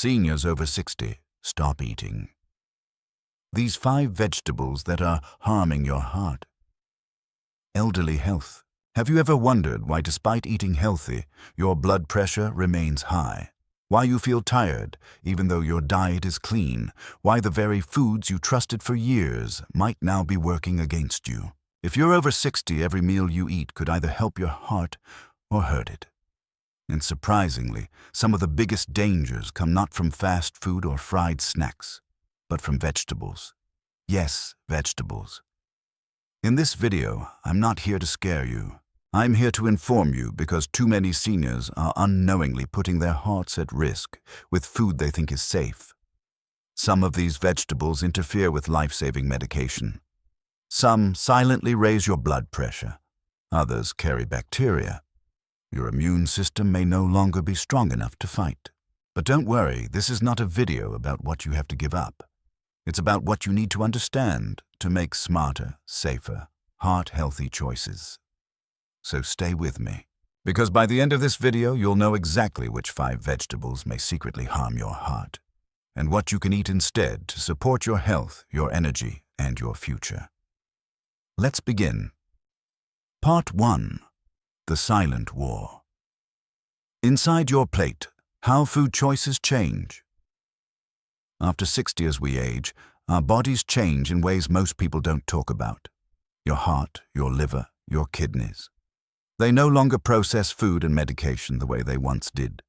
Seniors over 60, stop eating these 5 vegetables that are harming your heart. Elderly health. Have you ever wondered why, despite eating healthy, your blood pressure remains high? Why you feel tired even though your diet is clean? Why the very foods you trusted for years might now be working against you? If you're over 60, every meal you eat could either help your heart or hurt it. And surprisingly, some of the biggest dangers come not from fast food or fried snacks, but from vegetables. Yes, vegetables. In this video, I'm not here to scare you. I'm here to inform you because too many seniors are unknowingly putting their hearts at risk with food they think is safe. Some of these vegetables interfere with life-saving medication. Some silently raise your blood pressure. Others carry bacteria. Your immune system may no longer be strong enough to fight. But don't worry, this is not a video about what you have to give up. It's about what you need to understand to make smarter, safer, heart-healthy choices. So stay with me, because by the end of this video, you'll know exactly which 5 vegetables may secretly harm your heart, and what you can eat instead to support your health, your energy, and your future. Let's begin. Part 1. The Silent War. Inside your plate, how food choices change. After 60 as we age, our bodies change in ways most people don't talk about. Your heart, your liver, your kidneys. They no longer process food and medication the way they once did.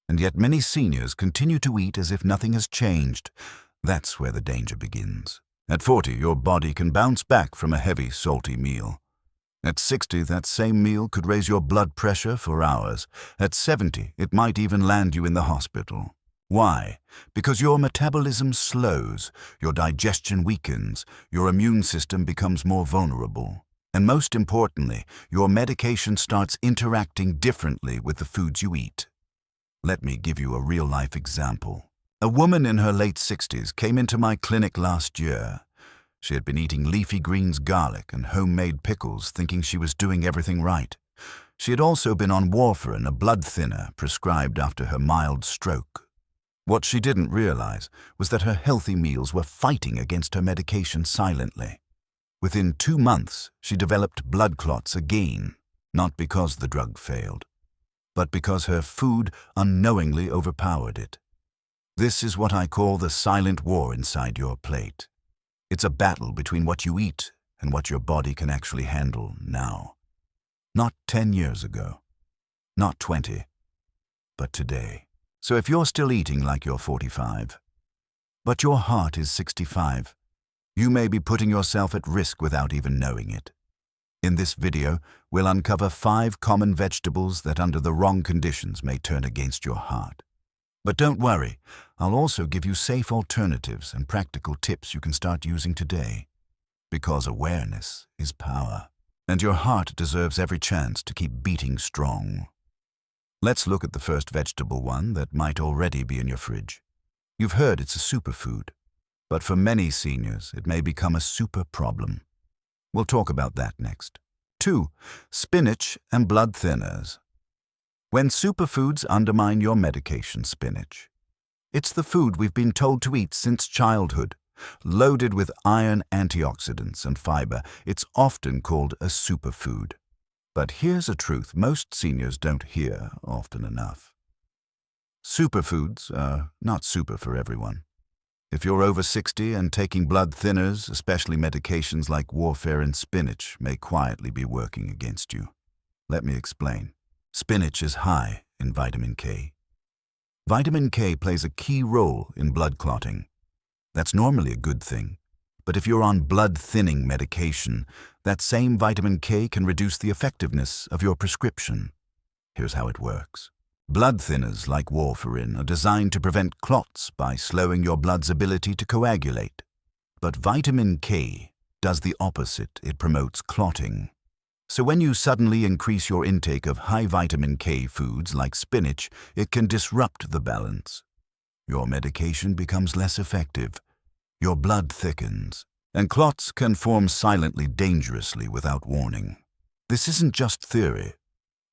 And yet many seniors continue to eat as if nothing has changed. That's where the danger begins. At 40, your body can bounce back from a heavy, salty meal. At 60, that same meal could raise your blood pressure for hours. At 70, it might even land you in the hospital. Why? Because your metabolism slows, your digestion weakens, your immune system becomes more vulnerable. And most importantly, your medication starts interacting differently with the foods you eat. Let me give you a real-life example. A woman in her late 60s came into my clinic last year. She had been eating leafy greens, garlic, and homemade pickles, thinking she was doing everything right. She had also been on warfarin, a blood thinner prescribed after her mild stroke. What she didn't realize was that her healthy meals were fighting against her medication silently. Within 2 months, she developed blood clots again, not because the drug failed, but because her food unknowingly overpowered it. This is what I call the silent war inside your plate. It's a battle between what you eat and what your body can actually handle now. Not 10 years ago, not 20, but today. So if you're still eating like you're 45, but your heart is 65, you may be putting yourself at risk without even knowing it. In this video, we'll uncover 5 common vegetables that under the wrong conditions may turn against your heart. But don't worry, I'll also give you safe alternatives and practical tips you can start using today. Because awareness is power, and your heart deserves every chance to keep beating strong. Let's look at the first vegetable, one that might already be in your fridge. You've heard it's a superfood, but for many seniors, it may become a super problem. We'll talk about that next. 2. Spinach and blood thinners. When superfoods undermine your medication, spinach. It's the food we've been told to eat since childhood. Loaded with iron, antioxidants, and fiber, it's often called a superfood. But here's a truth most seniors don't hear often enough. Superfoods are not super for everyone. If you're over 60 and taking blood thinners, especially medications like warfarin, spinach may quietly be working against you. Let me explain. Spinach is high in vitamin K. Vitamin K plays a key role in blood clotting. That's normally a good thing. But if you're on blood-thinning medication, that same vitamin K can reduce the effectiveness of your prescription. Here's how it works. Blood thinners like warfarin are designed to prevent clots by slowing your blood's ability to coagulate. But vitamin K does the opposite. It promotes clotting. So when you suddenly increase your intake of high vitamin K foods like spinach, it can disrupt the balance. Your medication becomes less effective. Your blood thickens, and clots can form silently, dangerously without warning. This isn't just theory.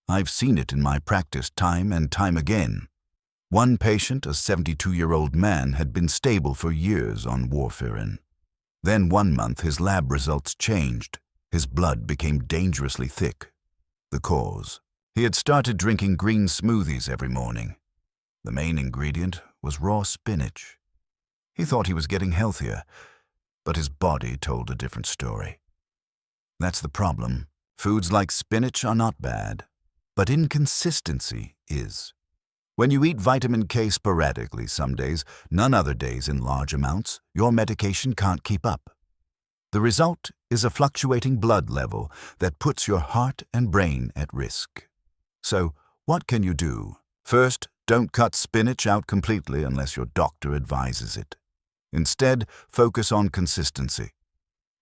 I've seen it in my practice time and time again. One patient, a 72-year-old man, had been stable for years on warfarin. Then 1 month his lab results changed. His blood became dangerously thick. The cause: he had started drinking green smoothies every morning. The main ingredient was raw spinach. He thought he was getting healthier, but his body told a different story. That's the problem. Foods like spinach are not bad, but inconsistency is. When you eat vitamin K sporadically some days, none other days in large amounts, your medication can't keep up. The result is a fluctuating blood level that puts your heart and brain at risk. So, what can you do? First, don't cut spinach out completely unless your doctor advises it. Instead, focus on consistency.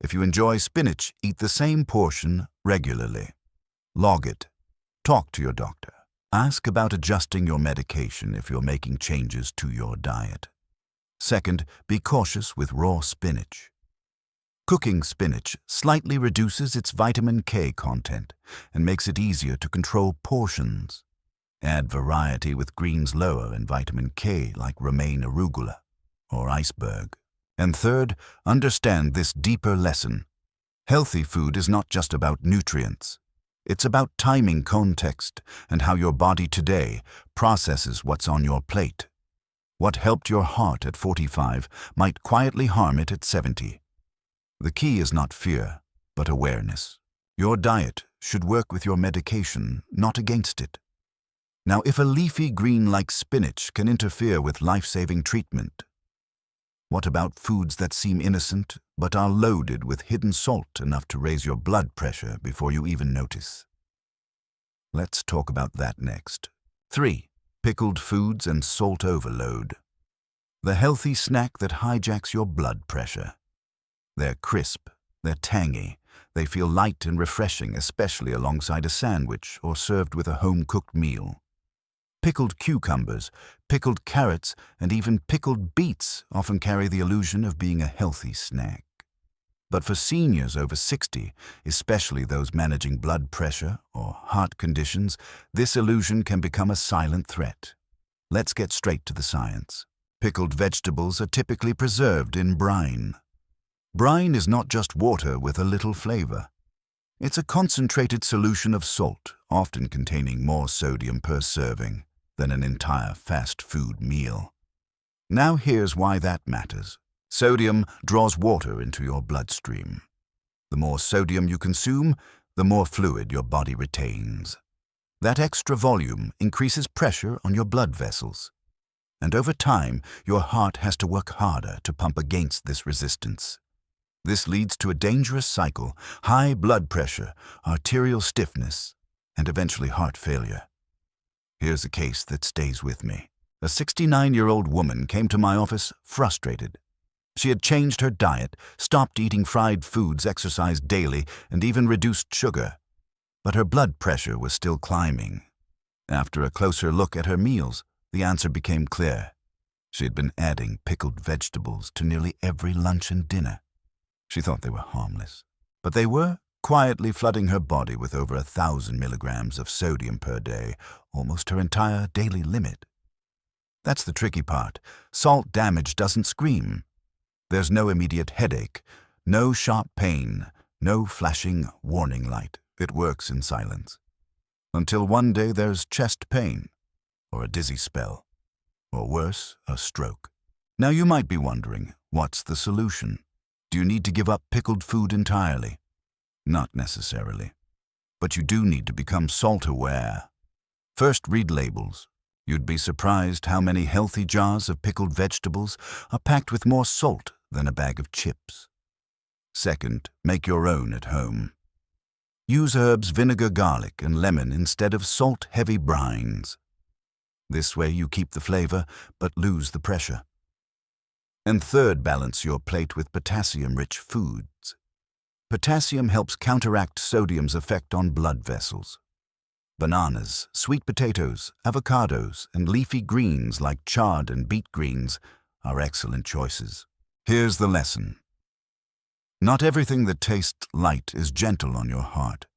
If you enjoy spinach, eat the same portion regularly. Log it. Talk to your doctor. Ask about adjusting your medication if you're making changes to your diet. Second, be cautious with raw spinach. Cooking spinach slightly reduces its vitamin K content and makes it easier to control portions. Add variety with greens lower in vitamin K like romaine arugula or iceberg. And third, understand this deeper lesson. Healthy food is not just about nutrients. It's about timing, context, and how your body today processes what's on your plate. What helped your heart at 45 might quietly harm it at 70. The key is not fear, but awareness. Your diet should work with your medication, not against it. Now, if a leafy green like spinach can interfere with life-saving treatment, what about foods that seem innocent but are loaded with hidden salt enough to raise your blood pressure before you even notice? Let's talk about that next. 3. Pickled foods and salt overload. The healthy snack that hijacks your blood pressure. They're crisp, they're tangy, they feel light and refreshing, especially alongside a sandwich or served with a home-cooked meal. Pickled cucumbers, pickled carrots, and even pickled beets often carry the illusion of being a healthy snack. But for seniors over 60, especially those managing blood pressure or heart conditions, this illusion can become a silent threat. Let's get straight to the science. Pickled vegetables are typically preserved in brine. Brine is not just water with a little flavor. It's a concentrated solution of salt, often containing more sodium per serving than an entire fast food meal. Now here's why that matters. Sodium draws water into your bloodstream. The more sodium you consume, the more fluid your body retains. That extra volume increases pressure on your blood vessels. And over time, your heart has to work harder to pump against this resistance. This leads to a dangerous cycle: high blood pressure, arterial stiffness, and eventually heart failure. Here's a case that stays with me. A 69-year-old woman came to my office frustrated. She had changed her diet, stopped eating fried foods, exercised daily, and even reduced sugar. But her blood pressure was still climbing. After a closer look at her meals, the answer became clear. She had been adding pickled vegetables to nearly every lunch and dinner. She thought they were harmless, but they were, quietly flooding her body with over 1,000 milligrams of sodium per day, almost her entire daily limit. That's the tricky part. Salt damage doesn't scream. There's no immediate headache, no sharp pain, no flashing warning light. It works in silence. Until one day there's chest pain, or a dizzy spell, or worse, a stroke. Now you might be wondering, what's the solution? Do you need to give up pickled food entirely? Not necessarily. But you do need to become salt-aware. First, read labels. You'd be surprised how many healthy jars of pickled vegetables are packed with more salt than a bag of chips. Second, make your own at home. Use herbs, vinegar, garlic, and lemon instead of salt-heavy brines. This way you keep the flavor but lose the pressure. And third, balance your plate with potassium-rich foods. Potassium helps counteract sodium's effect on blood vessels. Bananas, sweet potatoes, avocados, and leafy greens like chard and beet greens are excellent choices. Here's the lesson. Not everything that tastes light is gentle on your heart.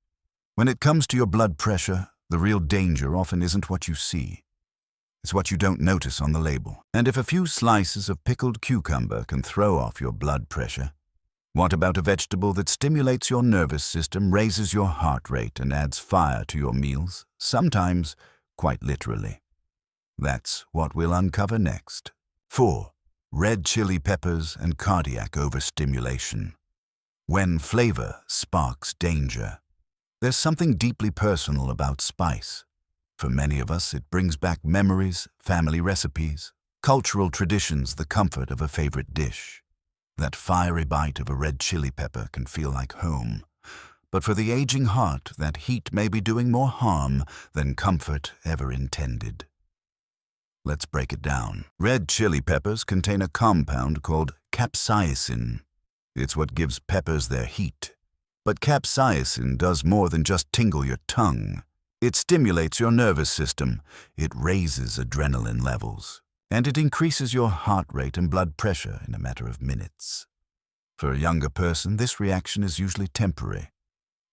When it comes to your blood pressure, the real danger often isn't what you see. It's what you don't notice on the label. And if a few slices of pickled cucumber can throw off your blood pressure, what about a vegetable that stimulates your nervous system, raises your heart rate, and adds fire to your meals, sometimes quite literally? That's what we'll uncover next. 4. Red chili peppers and cardiac overstimulation. When flavor sparks danger. There's something deeply personal about spice. For many of us, it brings back memories, family recipes, cultural traditions, the comfort of a favorite dish. That fiery bite of a red chili pepper can feel like home. But for the aging heart, that heat may be doing more harm than comfort ever intended. Let's break it down. Red chili peppers contain a compound called capsaicin. It's what gives peppers their heat. But capsaicin does more than just tingle your tongue. It stimulates your nervous system. It raises adrenaline levels. And it increases your heart rate and blood pressure in a matter of minutes. For a younger person, this reaction is usually temporary.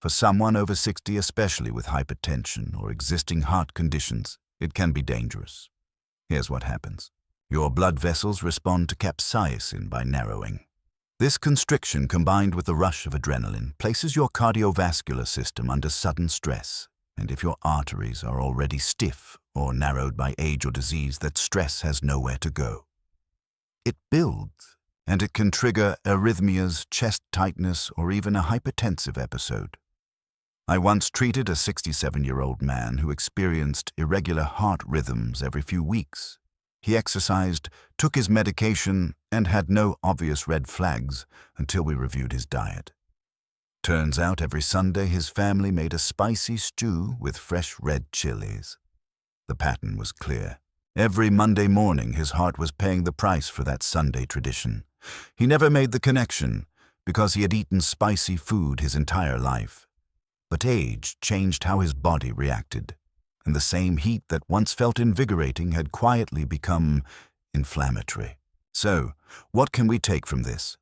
For someone over 60, especially with hypertension or existing heart conditions, it can be dangerous. Here's what happens. Your blood vessels respond to capsaicin by narrowing. This constriction, combined with the rush of adrenaline, places your cardiovascular system under sudden stress. And if your arteries are already stiff or narrowed by age or disease, that stress has nowhere to go. It builds, and it can trigger arrhythmias, chest tightness, or even a hypertensive episode. I once treated a 67-year-old man who experienced irregular heart rhythms every few weeks. He exercised, took his medication, and had no obvious red flags until we reviewed his diet. Turns out every Sunday his family made a spicy stew with fresh red chilies. The pattern was clear. Every Monday morning his heart was paying the price for that Sunday tradition. He never made the connection because he had eaten spicy food his entire life. But age changed how his body reacted, and the same heat that once felt invigorating had quietly become inflammatory. So, what can we take from this?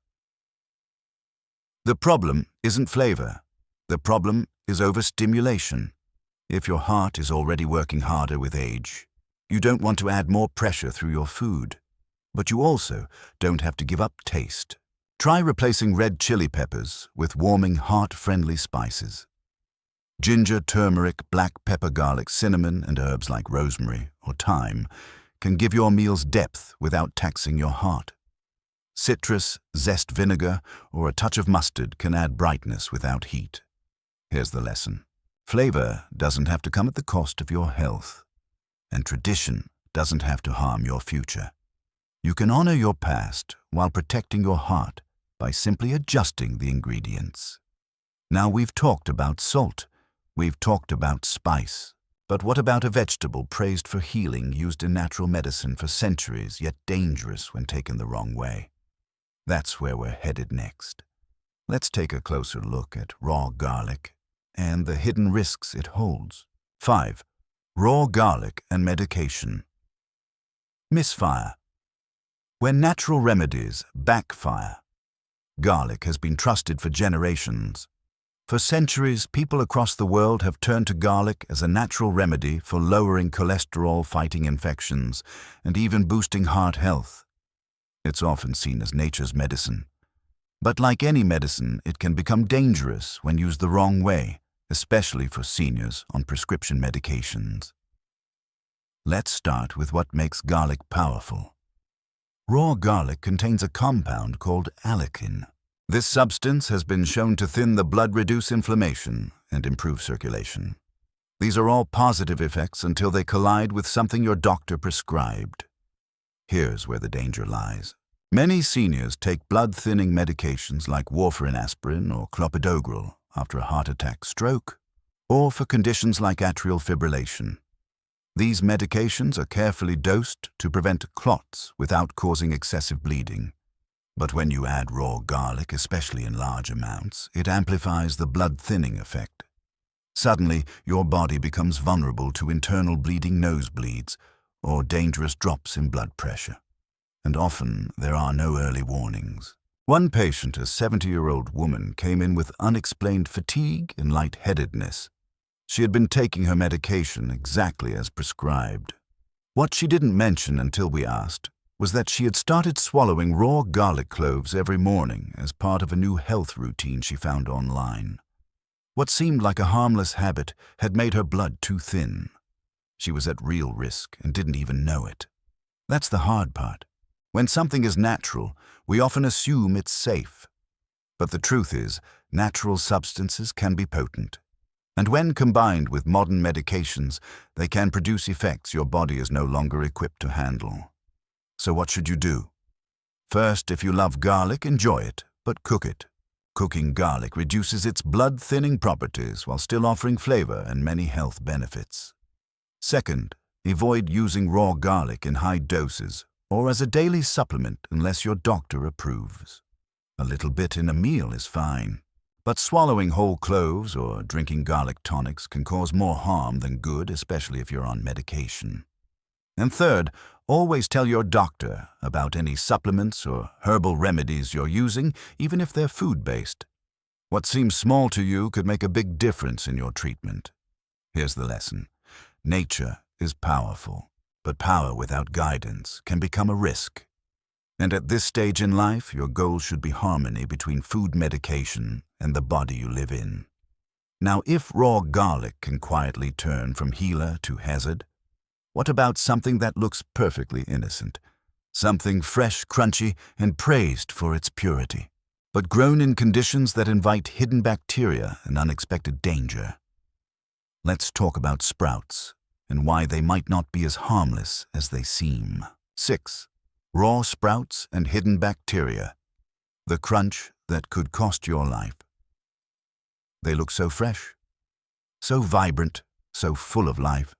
The problem isn't flavor. The problem is overstimulation. If your heart is already working harder with age, you don't want to add more pressure through your food. But you also don't have to give up taste. Try replacing red chili peppers with warming, heart-friendly spices. Ginger, turmeric, black pepper, garlic, cinnamon, and herbs like rosemary or thyme can give your meals depth without taxing your heart. Citrus, zest vinegar, or a touch of mustard can add brightness without heat. Here's the lesson. Flavor doesn't have to come at the cost of your health, and tradition doesn't have to harm your future. You can honor your past while protecting your heart by simply adjusting the ingredients. Now we've talked about salt, we've talked about spice, but what about a vegetable praised for healing, used in natural medicine for centuries, yet dangerous when taken the wrong way? That's where we're headed next. Let's take a closer look at raw garlic and the hidden risks it holds. 5. Raw garlic and medication. Misfire. When natural remedies backfire. Garlic has been trusted for generations. For centuries, people across the world have turned to garlic as a natural remedy for lowering cholesterol, fighting infections, and even boosting heart health. It's often seen as nature's medicine. But like any medicine, it can become dangerous when used the wrong way, especially for seniors on prescription medications. Let's start with what makes garlic powerful. Raw garlic contains a compound called allicin. This substance has been shown to thin the blood, reduce inflammation, and improve circulation. These are all positive effects until they collide with something your doctor prescribed. Here's where the danger lies. Many seniors take blood-thinning medications like warfarin aspirin or clopidogrel after a heart attack, stroke, or for conditions like atrial fibrillation. These medications are carefully dosed to prevent clots without causing excessive bleeding. But when you add raw garlic, especially in large amounts, it amplifies the blood-thinning effect. Suddenly, your body becomes vulnerable to internal bleeding, nosebleeds, or dangerous drops in blood pressure. And often, there are no early warnings. One patient, a 70-year-old woman, came in with unexplained fatigue and lightheadedness. She had been taking her medication exactly as prescribed. What she didn't mention until we asked was that she had started swallowing raw garlic cloves every morning as part of a new health routine she found online. What seemed like a harmless habit had made her blood too thin. She was at real risk and didn't even know it. That's the hard part. When something is natural, we often assume it's safe. But the truth is, natural substances can be potent. And when combined with modern medications, they can produce effects your body is no longer equipped to handle. So what should you do? First, if you love garlic, enjoy it, but cook it. Cooking garlic reduces its blood-thinning properties while still offering flavor and many health benefits. Second, avoid using raw garlic in high doses or as a daily supplement unless your doctor approves. A little bit in a meal is fine, but swallowing whole cloves or drinking garlic tonics can cause more harm than good, especially if you're on medication. And third, always tell your doctor about any supplements or herbal remedies you're using, even if they're food-based. What seems small to you could make a big difference in your treatment. Here's the lesson. Nature is powerful, but power without guidance can become a risk. And at this stage in life, your goal should be harmony between food, medication, and the body you live in. Now, if raw garlic can quietly turn from healer to hazard, what about something that looks perfectly innocent? Something fresh, crunchy, and praised for its purity, but grown in conditions that invite hidden bacteria and unexpected danger. Let's talk about sprouts and why they might not be as harmless as they seem. 6. Raw sprouts and hidden bacteria. The crunch that could cost your life. They look so fresh, so vibrant, so full of life.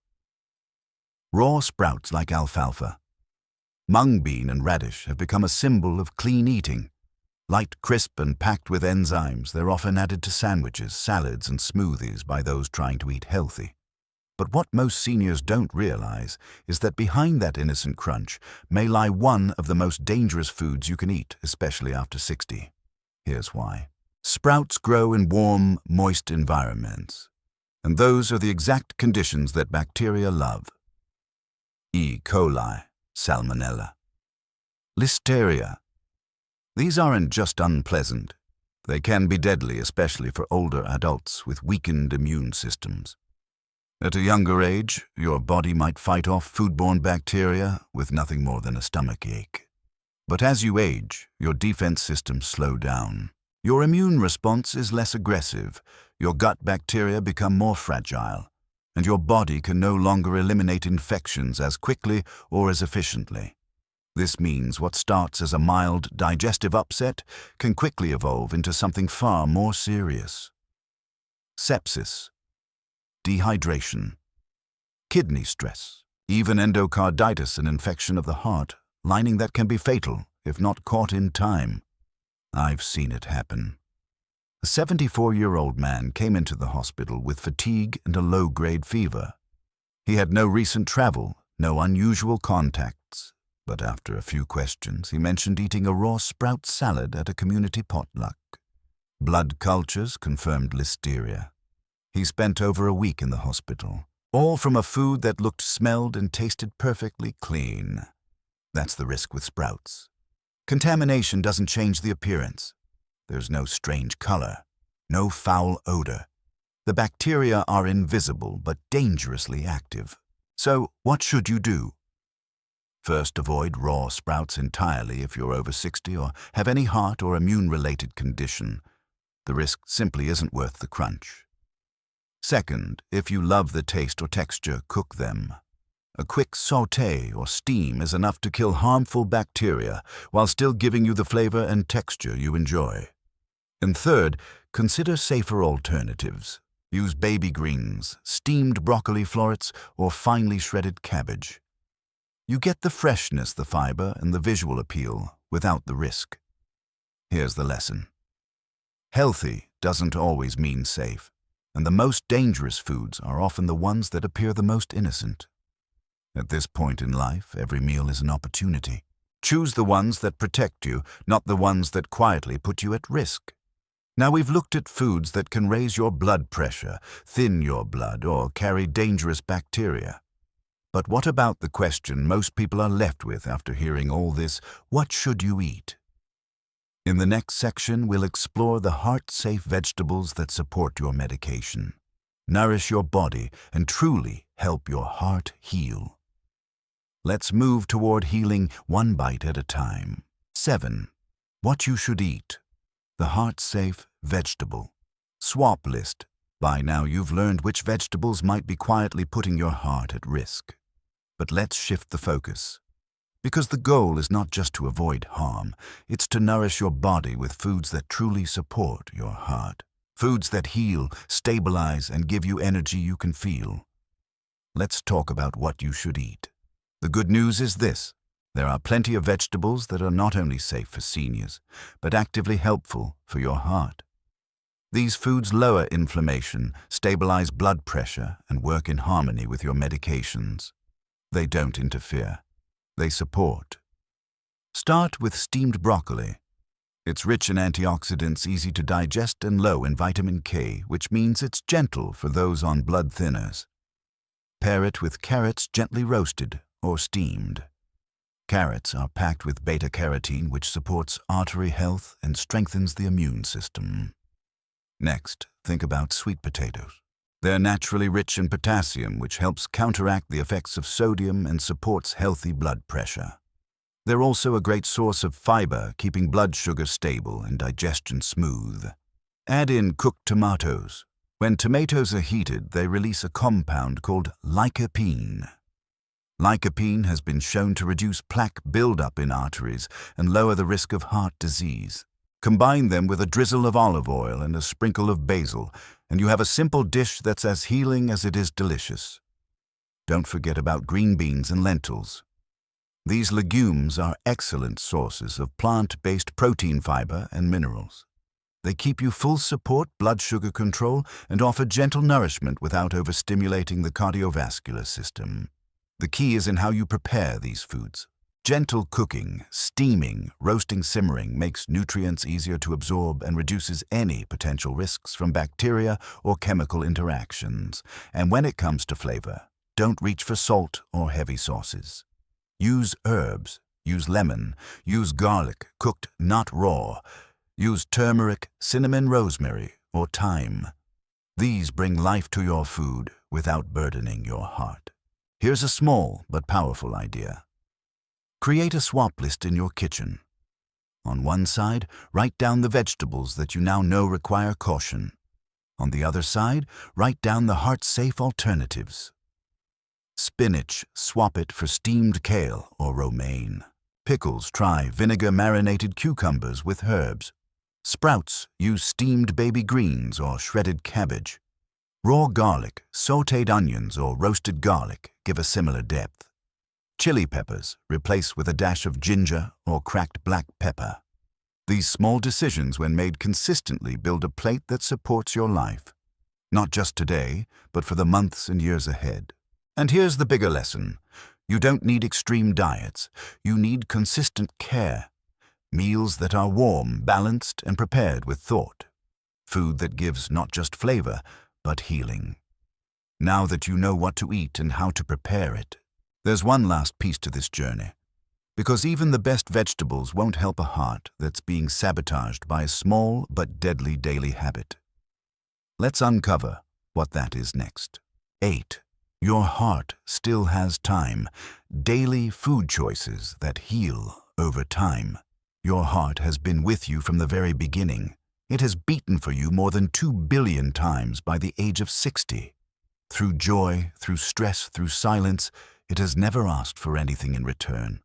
Raw sprouts like alfalfa, mung bean and radish have become a symbol of clean eating. Light, crisp, and packed with enzymes, they're often added to sandwiches, salads, and smoothies by those trying to eat healthy. But what most seniors don't realize is that behind that innocent crunch may lie one of the most dangerous foods you can eat, especially after 60. Here's why. Sprouts grow in warm, moist environments, and those are the exact conditions that bacteria love. E. coli, Salmonella, Listeria. These aren't just unpleasant. They can be deadly, especially for older adults with weakened immune systems. At a younger age, your body might fight off foodborne bacteria with nothing more than a stomachache. But as you age, your defense systems slow down. Your immune response is less aggressive, your gut bacteria become more fragile, and your body can no longer eliminate infections as quickly or as efficiently. This means what starts as a mild digestive upset can quickly evolve into something far more serious. Sepsis, dehydration, kidney stress, even endocarditis, an infection of the heart, lining that can be fatal if not caught in time. I've seen it happen. A 74-year-old man came into the hospital with fatigue and a low-grade fever. He had no recent travel, no unusual contacts, but after a few questions, he mentioned eating a raw sprout salad at a community potluck. Blood cultures confirmed listeria. He spent over a week in the hospital, all from a food that looked, smelled, and tasted perfectly clean. That's the risk with sprouts. Contamination doesn't change the appearance. There's no strange color, no foul odor. The bacteria are invisible but dangerously active. So, what should you do? First, avoid raw sprouts entirely if you're over 60 or have any heart or immune-related condition. The risk simply isn't worth the crunch. Second, if you love the taste or texture, cook them. A quick sauté or steam is enough to kill harmful bacteria while still giving you the flavor and texture you enjoy. And third, consider safer alternatives. Use baby greens, steamed broccoli florets, or finely shredded cabbage. You get the freshness, the fiber, and the visual appeal without the risk. Here's the lesson. Healthy doesn't always mean safe, and the most dangerous foods are often the ones that appear the most innocent. At this point in life, every meal is an opportunity. Choose the ones that protect you, not the ones that quietly put you at risk. Now we've looked at foods that can raise your blood pressure, thin your blood, or carry dangerous bacteria. But what about the question most people are left with after hearing all this? What should you eat? In the next section, we'll explore the heart-safe vegetables that support your medication, nourish your body, and truly help your heart heal. Let's move toward healing one bite at a time. 7. What you should eat. The heart-safe vegetable. Swap list. By now you've learned which vegetables might be quietly putting your heart at risk. But let's shift the focus. Because the goal is not just to avoid harm, it's to nourish your body with foods that truly support your heart. Foods that heal, stabilize, and give you energy you can feel. Let's talk about what you should eat. The good news is this: there are plenty of vegetables that are not only safe for seniors, but actively helpful for your heart. These foods lower inflammation, stabilize blood pressure, and work in harmony with your medications. They don't interfere. They support. Start with steamed broccoli. It's rich in antioxidants, easy to digest, and low in vitamin K, which means it's gentle for those on blood thinners. Pair it with carrots gently roasted or steamed. Carrots are packed with beta-carotene, which supports artery health and strengthens the immune system. Next, think about sweet potatoes. They're naturally rich in potassium, which helps counteract the effects of sodium and supports healthy blood pressure. They're also a great source of fiber, keeping blood sugar stable and digestion smooth. Add in cooked tomatoes. When tomatoes are heated, they release a compound called lycopene. Lycopene has been shown to reduce plaque buildup in arteries and lower the risk of heart disease. Combine them with a drizzle of olive oil and a sprinkle of basil, and you have a simple dish that's as healing as it is delicious. Don't forget about green beans and lentils. These legumes are excellent sources of plant-based protein, fiber, and minerals. They keep you full, support blood sugar control, and offer gentle nourishment without overstimulating the cardiovascular system. The key is in how you prepare these foods. Gentle cooking, steaming, roasting, simmering makes nutrients easier to absorb and reduces any potential risks from bacteria or chemical interactions. And when it comes to flavor, don't reach for salt or heavy sauces. Use herbs, use lemon, use garlic, cooked, not raw. Use turmeric, cinnamon, rosemary, or thyme. These bring life to your food without burdening your heart. Here's a small but powerful idea. Create a swap list in your kitchen. On one side, write down the vegetables that you now know require caution. On the other side, write down the heart-safe alternatives. Spinach, swap it for steamed kale or romaine. Pickles, try vinegar-marinated cucumbers with herbs. Sprouts, use steamed baby greens or shredded cabbage. Raw garlic, sautéed onions, or roasted garlic give a similar depth. Chili peppers, replace with a dash of ginger or cracked black pepper. These small decisions, when made consistently, build a plate that supports your life. Not just today, but for the months and years ahead. And here's the bigger lesson. You don't need extreme diets. You need consistent care. Meals that are warm, balanced, and prepared with thought. Food that gives not just flavor, but healing. Now that you know what to eat and how to prepare it, there's one last piece to this journey. Because even the best vegetables won't help a heart that's being sabotaged by a small but deadly daily habit. Let's uncover what that is next. 8. Your heart still has time. Daily food choices that heal over time. Your heart has been with you from the very beginning. It has beaten for you more than 2 billion times by the age of 60. Through joy, through stress, through silence, it has never asked for anything in return.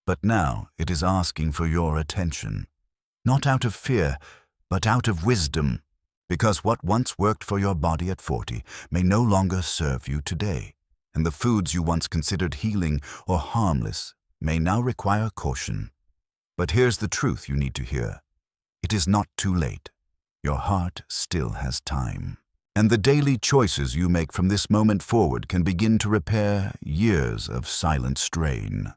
But now it is asking for your attention. Not out of fear, but out of wisdom. Because what once worked for your body at 40 may no longer serve you today. And the foods you once considered healing or harmless may now require caution. But here's the truth you need to hear. It is not too late. Your heart still has time. And the daily choices you make from this moment forward can begin to repair years of silent strain.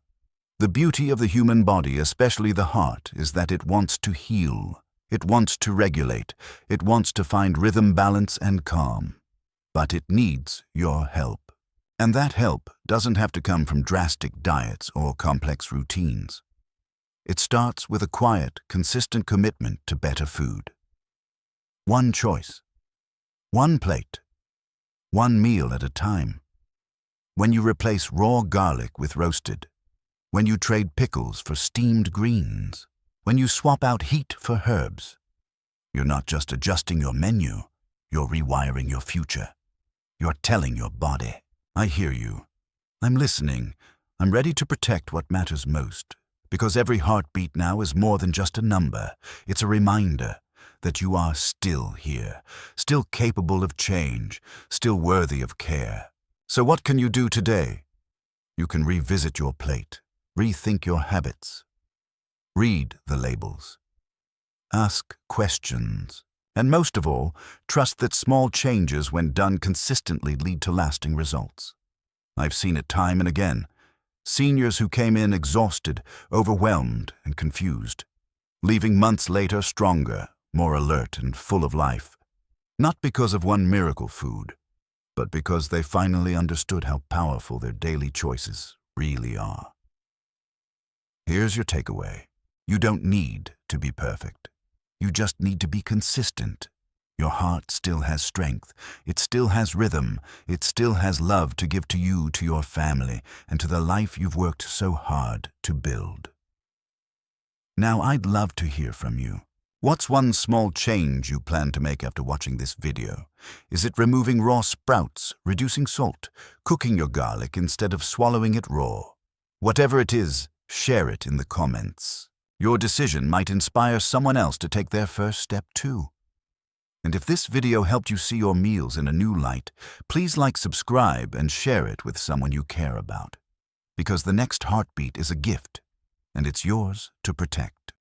The beauty of the human body, especially the heart, is that it wants to heal. It wants to regulate. It wants to find rhythm, balance, and calm. But it needs your help. And that help doesn't have to come from drastic diets or complex routines. It starts with a quiet, consistent commitment to better food. One choice, one plate, one meal at a time. When you replace raw garlic with roasted, when you trade pickles for steamed greens, when you swap out heat for herbs, you're not just adjusting your menu, you're rewiring your future. You're telling your body, I hear you. I'm listening. I'm ready to protect what matters most. Because every heartbeat now is more than just a number. It's a reminder that you are still here, still capable of change, still worthy of care. So what can you do today? You can revisit your plate, rethink your habits, read the labels, ask questions, and most of all, trust that small changes when done consistently lead to lasting results. I've seen it time and again. Seniors who came in exhausted, overwhelmed, and confused, leaving months later stronger, more alert, and full of life. Not because of one miracle food, but because they finally understood how powerful their daily choices really are. Here's your takeaway. You don't need to be perfect. You just need to be consistent. Your heart still has strength. It still has rhythm. It still has love to give to you, to your family, and to the life you've worked so hard to build. Now, I'd love to hear from you. What's one small change you plan to make after watching this video? Is it removing raw sprouts, reducing salt, cooking your garlic instead of swallowing it raw? Whatever it is, share it in the comments. Your decision might inspire someone else to take their first step too. And if this video helped you see your meals in a new light, please subscribe, and share it with someone you care about. Because the next heartbeat is a gift, and it's yours to protect.